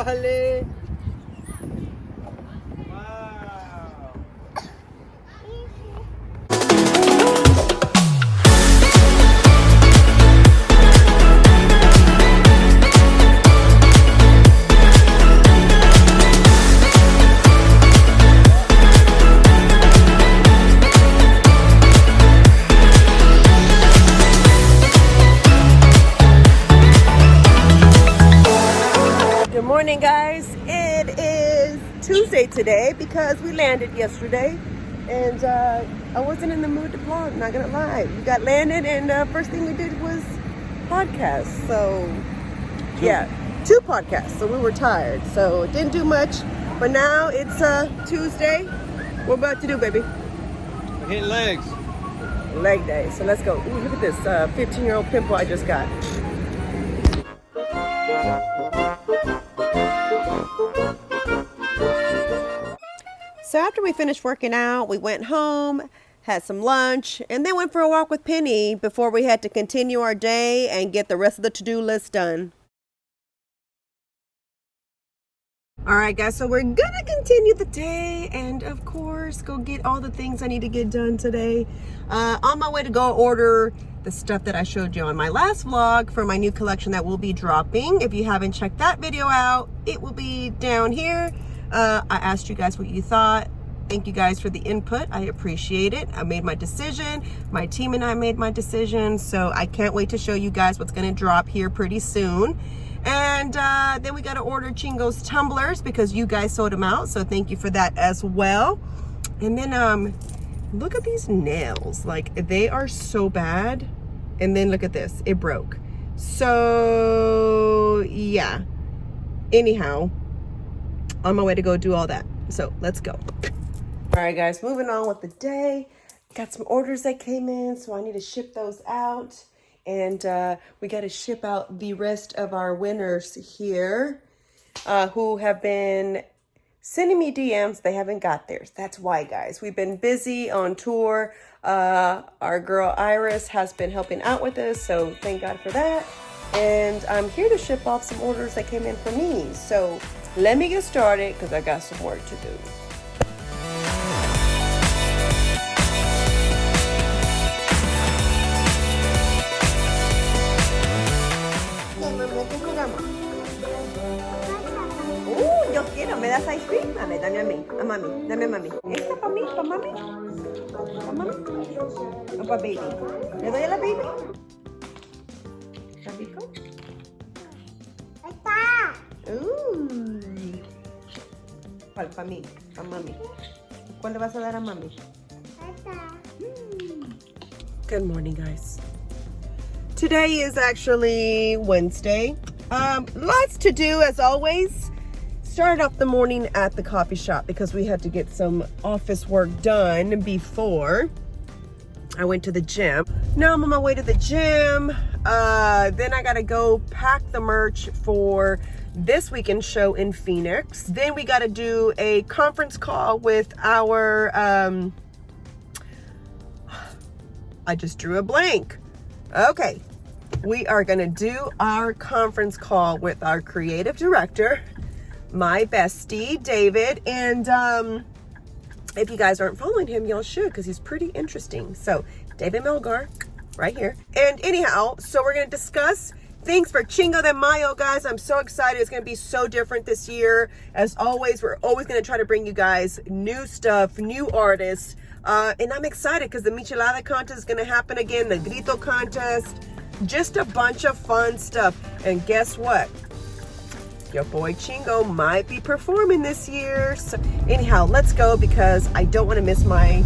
Vale. Good morning, guys. It is Tuesday today because we landed yesterday, and I wasn't in the mood to vlog, not gonna lie. We got landed, and first thing we did was podcast. So yeah, 2 podcasts. So we were tired, so it didn't do much. But now it's Tuesday. What we're about to do, baby? We're hitting legs. Leg day. So let's go. Ooh, look at this 15-year-old pimple I just got. So after we finished working out, we went home, had some lunch, and then went for a walk with Penny before we had to continue our day and get the rest of the to-do list done. All right, guys, so we're gonna continue the day and, of course, go get all the things I need to get done today. On my way to go order the stuff that I showed you on my last vlog for my new collection that will be dropping. If you haven't checked that video out, it will be down here. I asked you guys what you thought. Thank you guys for the input. I appreciate it. I made my decision. My team and I made my decision. So I can't wait to show you guys what's going to drop here pretty soon. And then we got to order Chingo's tumblers because you guys sold them out. So thank you for that as well. And then look at these nails. Like, they are so bad. And then look at this. It broke. So yeah. Anyhow, on my way to go do all that. So let's go. All right, guys, moving on with the day. Got some orders that came in, so I need to ship those out. And we got to ship out the rest of our winners here who have been sending me DMs. They haven't got theirs. That's why, guys. We've been busy on tour. Our girl Iris has been helping out with us, so thank God for that. And I'm here to ship off some orders that came in for me. So let me get started because I got some work to do. Yo quiero, ¿me das ice cream? Dame a mí, a mami, dame a mami. ¿Esta para mí, para mami? ¿Para mami? ¿O para baby? ¿Le doy a la baby? ¿Está rico? ¿Cuál? Para mí, para mami. ¿Cuál le vas a dar a mami? Good morning, guys. Today is actually Wednesday. Lots to do as always. Started off the morning at the coffee shop because we had to get some office work done before I went to the gym. Now I'm on my way to the gym. Then I gotta go pack the merch for this weekend show in Phoenix. Then we gotta do a conference call with our, I just drew a blank. Okay, we are gonna do our conference call with our creative director, my bestie, David. And if you guys aren't following him, y'all should, because he's pretty interesting. So David Melgar, right here. And anyhow, so we're gonna discuss things for Chingo de Mayo, guys. I'm so excited. It's gonna be so different this year. As always, we're always gonna try to bring you guys new stuff, new artists. And I'm excited because the Michelada contest is gonna happen again, the Grito contest, just a bunch of fun stuff. And guess what? Your boy Chingo might be performing this year. So anyhow, let's go because I don't want to miss my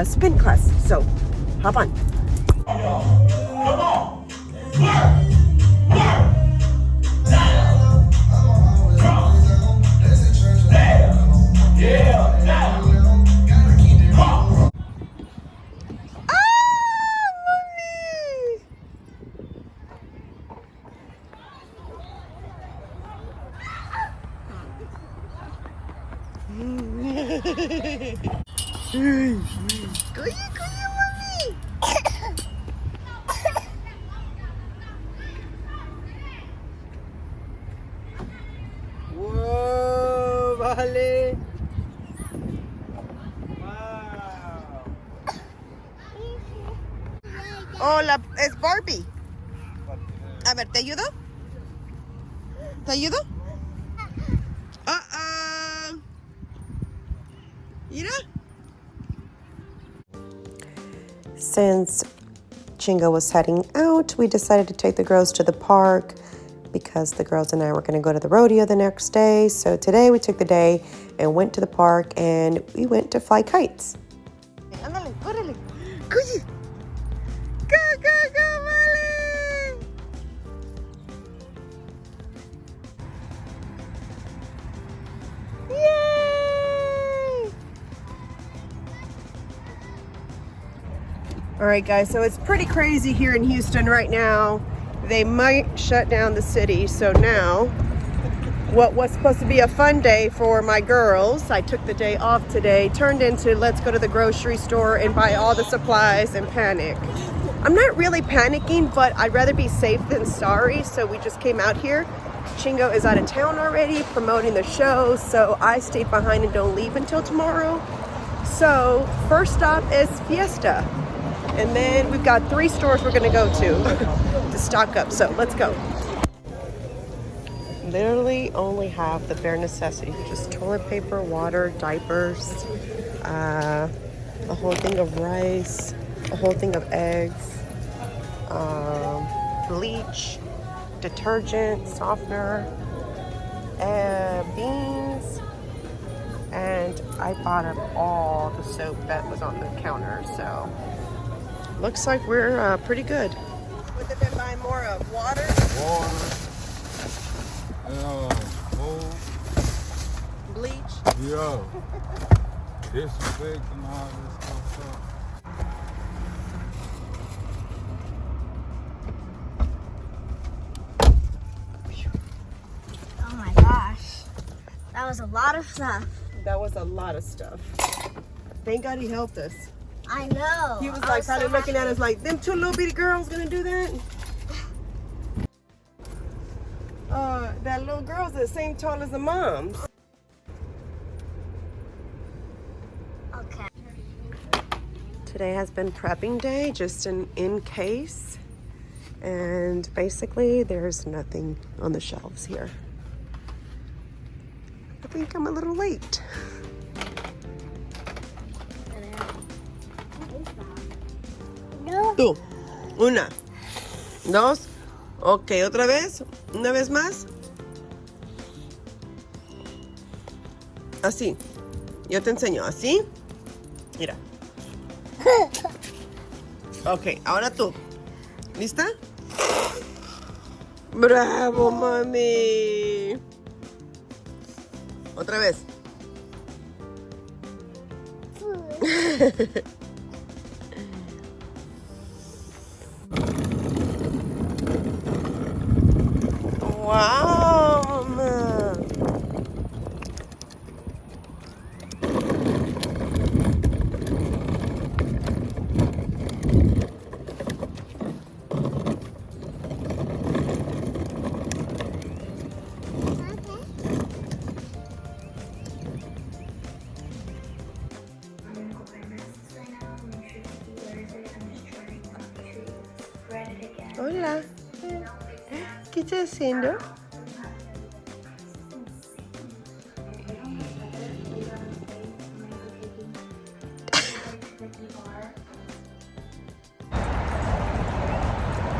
spin class. So hop on. Come on. Whoa. Vale. Wow. Hola, es Barbie. A ver, ¿te ayudo? ¿Te ayudo? Mira. Since Chingo was heading out, we decided to take the girls to the park because the girls and I were going to go to the rodeo the next day. So today we took the day and went to the park and we went to fly kites. Ándale, órale. Cuyi. Go, go, go, Molly. Yay! All right, guys, so it's pretty crazy here in Houston right now. They might shut down the city, so now what was supposed to be a fun day for my girls, I took the day off today, turned into let's go to the grocery store and buy all the supplies and panic. I'm not really panicking, but I'd rather be safe than sorry, so we just came out here. Chingo is out of town already promoting the show, so I stayed behind and don't leave until tomorrow. So first stop is Fiesta, and then we've got 3 stores we're gonna go to stock up, so let's go. Literally only have the bare necessities, just toilet paper, water, diapers, a whole thing of rice, a whole thing of eggs, bleach, detergent, softener, beans, and I bought up all the soap that was on the counter, so looks like we're pretty good. What did they buy more of? Water? Water. Food. Bleach? Yeah. Disinfectant and all this stuff. Oh my gosh. That was a lot of stuff. That was a lot of stuff. Thank God he helped us. I know. He was like probably looking at us like, them 2 little bitty girls gonna do that? That little girl's the same tall as the moms. Okay. Today has been prepping day, just in case. And basically there's nothing on the shelves here. I think I'm a little late. No. Tú. 1, 2. Ok, otra vez. Una vez más. Así. Yo te enseño. Así. Mira. Ok, ahora tú. ¿Lista? Bravo, mami. Otra vez. Wow, mama. Hola. ¿Qué estás haciendo?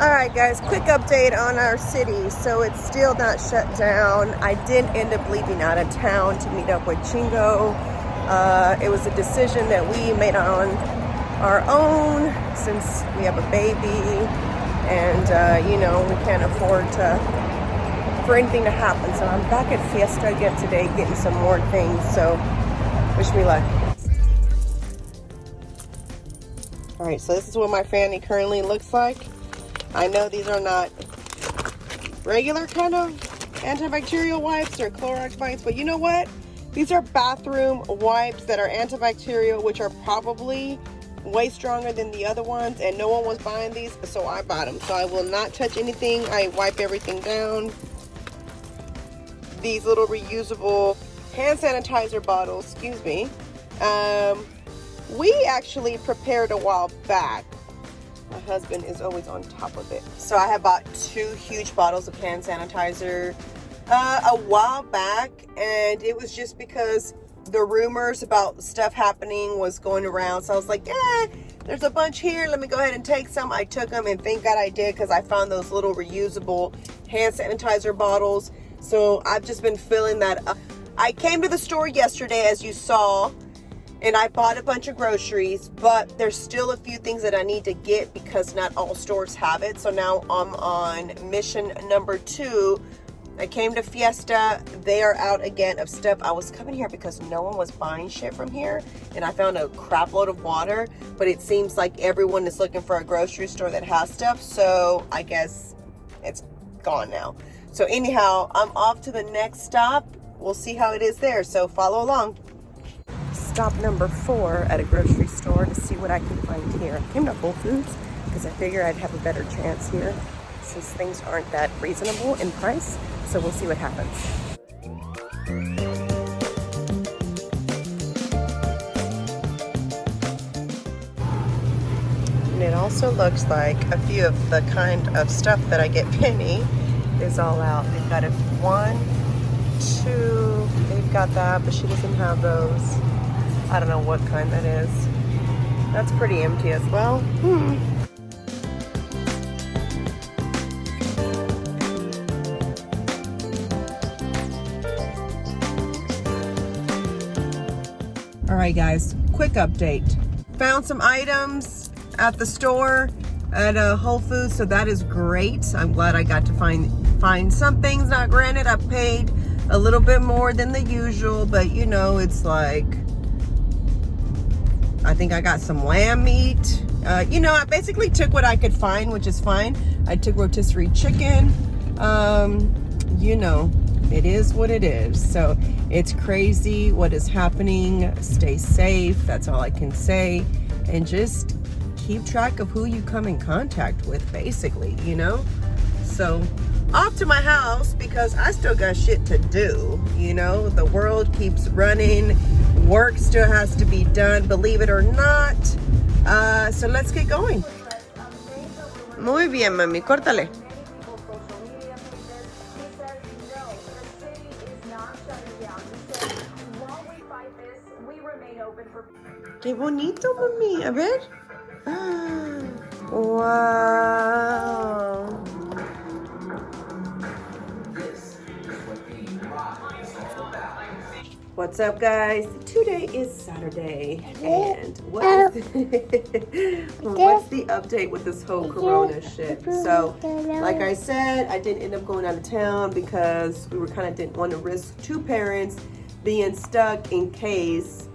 Alright guys, quick update on our city. So it's still not shut down. I did end up leaving out of town to meet up with Chingo. It was a decision that we made on our own since we have a baby, and you know, we can't afford for anything to happen. So I'm back at Fiesta again today getting some more things, so wish me luck. Alright, so this is what my fanny currently looks like. I know these are not regular kind of antibacterial wipes or Clorox wipes, but you know what? These are bathroom wipes that are antibacterial, which are probably way stronger than the other ones, and no one was buying these, so I bought them. So I will not touch anything. I wipe everything down. These little reusable hand sanitizer bottle, excuse me. We actually prepared a while back. My husband is always on top of it. So I have bought 2 huge bottles of hand sanitizer a while back, and it was just because the rumors about stuff happening was going around. So I was like, there's a bunch here. Let me go ahead and take some. I took them, and thank God I did, because I found those little reusable hand sanitizer bottles. So I've just been filling that up. I came to the store yesterday, as you saw, and I bought a bunch of groceries, but there's still a few things that I need to get because not all stores have it. So now I'm on mission number 2. I came to Fiesta. They are out again of stuff. I was coming here because no one was buying shit from here, and I found a crap load of water, but it seems like everyone is looking for a grocery store that has stuff, so I guess it's gone now. So anyhow, I'm off to the next stop. We'll see how it is there, so follow along. Stop number 4 at a grocery store to see what I can find here. I came to Whole Foods because I figured I'd have a better chance here since things aren't that reasonable in price. So we'll see what happens. And it also looks like a few of the kind of stuff that I get Penny is all out. They've got a 1, 2, they've got that, but she doesn't have those. I don't know what kind that is. That's pretty empty as well. All right, guys, quick update. Found some items at the store at Whole Foods, so that is great. I'm glad I got to find some things. Now, granted, I paid a little bit more than the usual, but you know, it's like, I think I got some lamb meat. You know, I basically took what I could find, which is fine. I took rotisserie chicken. You know, it is what it is. So it's crazy what is happening. Stay safe. That's all I can say. And just keep track of who you come in contact with, basically, you know? So off to my house because I still got shit to do. You know, the world keeps running. Work still has to be done, believe it or not. So let's get going. Muy bien, mami. Córtale. Qué bonito, mami. A ver. Wow. What's up, guys? Today is Saturday, and what's the update with this whole corona shit? So, like I said, I didn't end up going out of town because we didn't want to risk 2 parents being stuck in case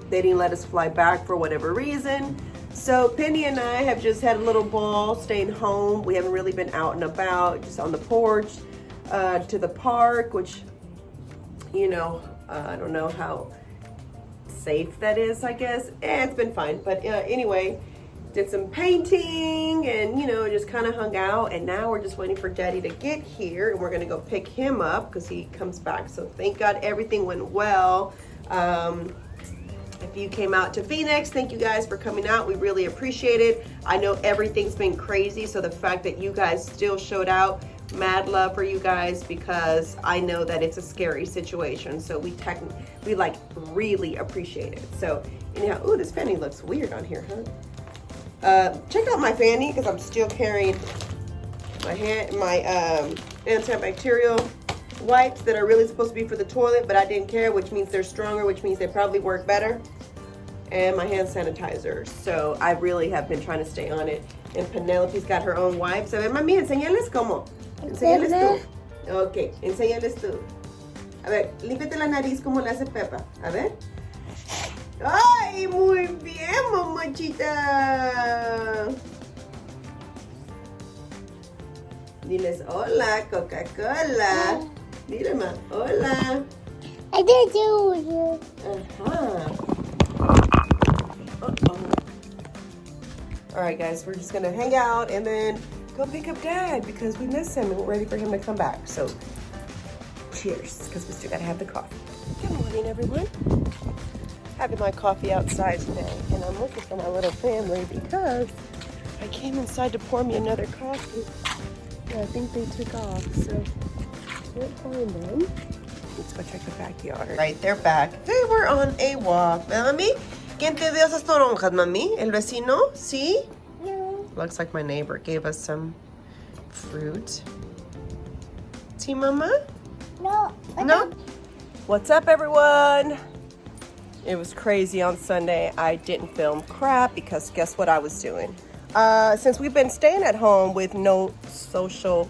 they didn't let us fly back for whatever reason. So Penny and I have just had a little ball staying home. We haven't really been out and about, just on the porch, to the park, which, you know, I don't know how safe that is, I guess. It's been fine. But anyway, did some painting and, you know, just kind of hung out. And now we're just waiting for Daddy to get here. And we're going to go pick him up because he comes back. So thank God everything went well. If you came out to Phoenix, thank you guys for coming out. We really appreciate it. I know everything's been crazy. So the fact that you guys still showed out, mad love for you guys, because I know that it's a scary situation. So we like really appreciate it. So anyhow, ooh, this fanny looks weird on here, huh? Check out my fanny because I'm still carrying my antibacterial wipes that are really supposed to be for the toilet, but I didn't care, which means they're stronger, which means they probably work better. And my hand sanitizer. So I really have been trying to stay on it. And Penelope's got her own wipes. A ver, mami, enséñales cómo. Enséñales tú. Ok, enséñales tú. A ver, límpiate la nariz como le hace Pepa. A ver. ¡Ay, muy bien, mamachita! Diles, hola, Coca-Cola. Dile, ma, hola. I did do it. Uh-huh. All right, guys, we're just gonna hang out and then go pick up Dad because we miss him and we're ready for him to come back. So, cheers, because we still gotta have the coffee. Good morning. morning, everyone. Having my coffee outside today, and I'm looking for my little family because I came inside to pour me another coffee. And I think they took off, so can't find them. Let's go check the backyard. Right, they're back. Hey, we're on a walk. Mami, ¿quién te dio esas toronjas, mami? ¿El vecino? Sí? No. Looks like my neighbor gave us some fruit. See, Mama? No. No? What's up, everyone? It was crazy on Sunday. I didn't film crap because guess what I was doing? Since we've been staying at home with no social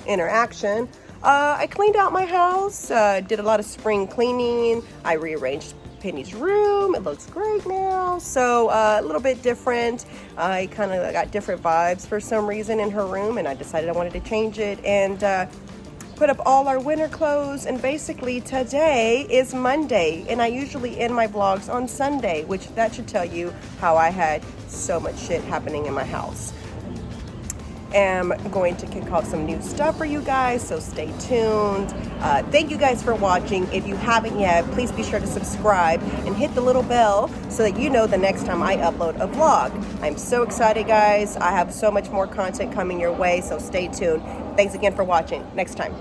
interaction, I cleaned out my house, did a lot of spring cleaning. I rearranged Penny's room. It looks great now. So a little bit different. I kind of got different vibes for some reason in her room, and I decided I wanted to change it and put up all our winter clothes. And basically today is Monday, and I usually end my vlogs on Sunday, which that should tell you how I had so much shit happening in my house. I'm going to kick off some new stuff for you guys, so stay tuned. Thank you guys for watching. If you haven't yet, please be sure to subscribe and hit the little bell so that you know the next time I upload a vlog. I'm so excited, guys. I have so much more content coming your way, so stay tuned. Thanks again for watching. Next time.